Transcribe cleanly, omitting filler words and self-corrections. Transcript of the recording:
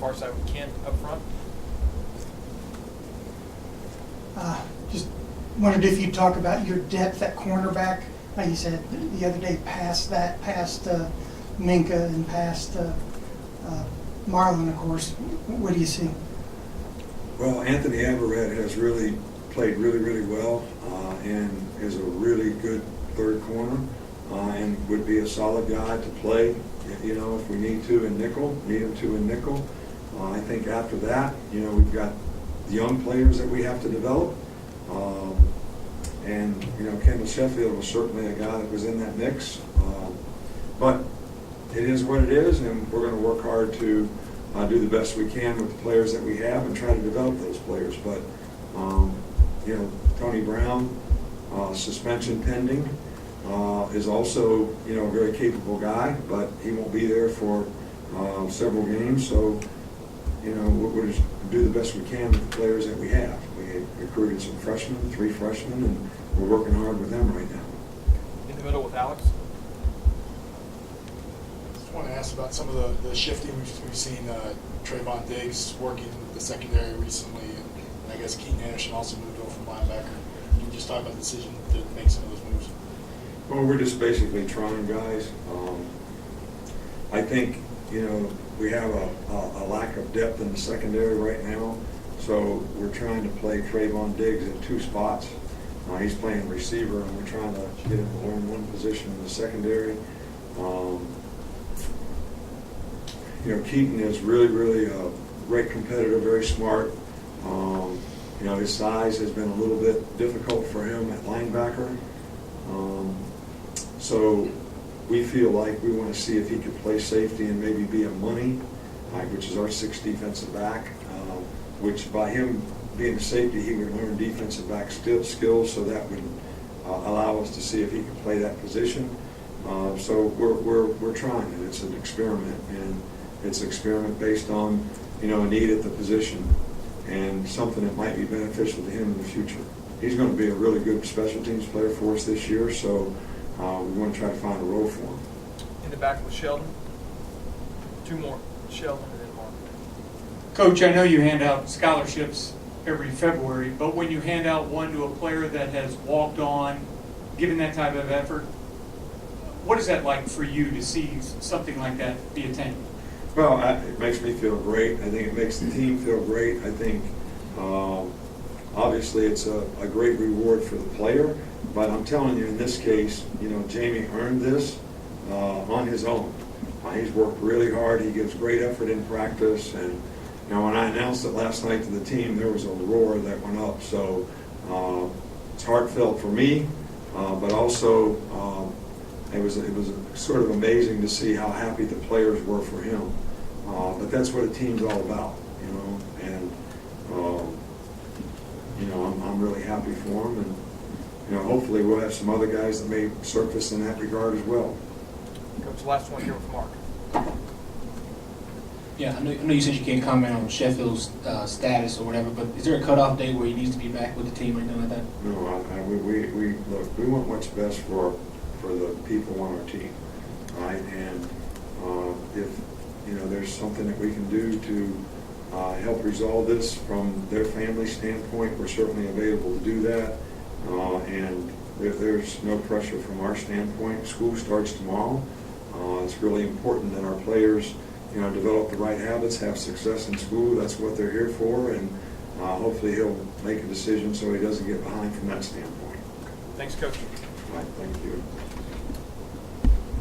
far side with Kent up front. Just wondered if you'd talk about your depth at cornerback. Like you said the other day, past Minka and past Marlon, of course. What do you see? Well, Anthony Averett has really played really well and is a really good third corner and would be a solid guy to play, you know, if we need him to in nickel. I think after that, you know, we've got the young players that we have to develop. And, you know, Kendall Sheffield was certainly a guy that was in that mix. But it is what it is, and we're going to work hard to do the best we can with the players that we have and try to develop those players. But, you know, Tony Brown, suspension pending, is also, you know, a very capable guy, but he won't be there for several games. So, you know, we'll just do the best we can with the players that we have. We recruited some freshmen, 3 freshmen, and we're working hard with them right now. In the middle with Alex. I want to ask about some of the shifting. We've seen Trayvon Diggs working the secondary recently, and I guess Keaton Anderson also moved over from linebacker. Can you just talk about the decision to make some of those moves? Well, we're just basically trying, guys. I think, you know, we have a lack of depth in the secondary right now, so we're trying to play Trayvon Diggs in 2 spots. He's playing receiver, and we're trying to get him to learn one position in the secondary. You know, Keaton is really a great competitor, very smart. You know, his size has been a little bit difficult for him at linebacker. So we feel like we want to see if he could play safety and maybe be a money, which is our 6th defensive back, which by him being a safety, he would learn defensive back skills, so that would allow us to see if he can play that position. So we're trying it. It's an experiment, and it's an experiment based on, you know, a need at the position and something that might be beneficial to him in the future. He's going to be a really good special teams player for us this year, so we want to try to find a role for him. In the back with Sheldon. 2 more. Sheldon and then Mark. Coach, I know you hand out scholarships every February, but when you hand out one to a player that has walked on, given that type of effort, what is that like for you to see something like that be attained? Well, it makes me feel great. I think it makes the team feel great. I think obviously it's a great reward for the player, but I'm telling you, in this case, you know, Jamie earned this on his own. He's worked really hard. He gives great effort in practice, and you know, when I announced it last night to the team, there was a roar that went up. So it's heartfelt for me, but also it was sort of amazing to see how happy the players were for him. But that's what a team's all about, you know. And you know, I'm really happy for him, and you know, hopefully we'll have some other guys that may surface in that regard as well. Coach, last one here with Mark. Yeah, I know you said you can't comment on Sheffield's status or whatever, but is there a cutoff date where he needs to be back with the team or anything like that? No, we look. We want what's best for the people on our team, right? And if you know there's something that we can do to help resolve this from their family standpoint, we're certainly available to do that. And if there's no pressure from our standpoint, school starts tomorrow. It's really important that our players, you know, develop the right habits, have success in school. That's what they're here for, and hopefully he'll make a decision so he doesn't get behind from that standpoint. Thanks, Coach. Right, thank you.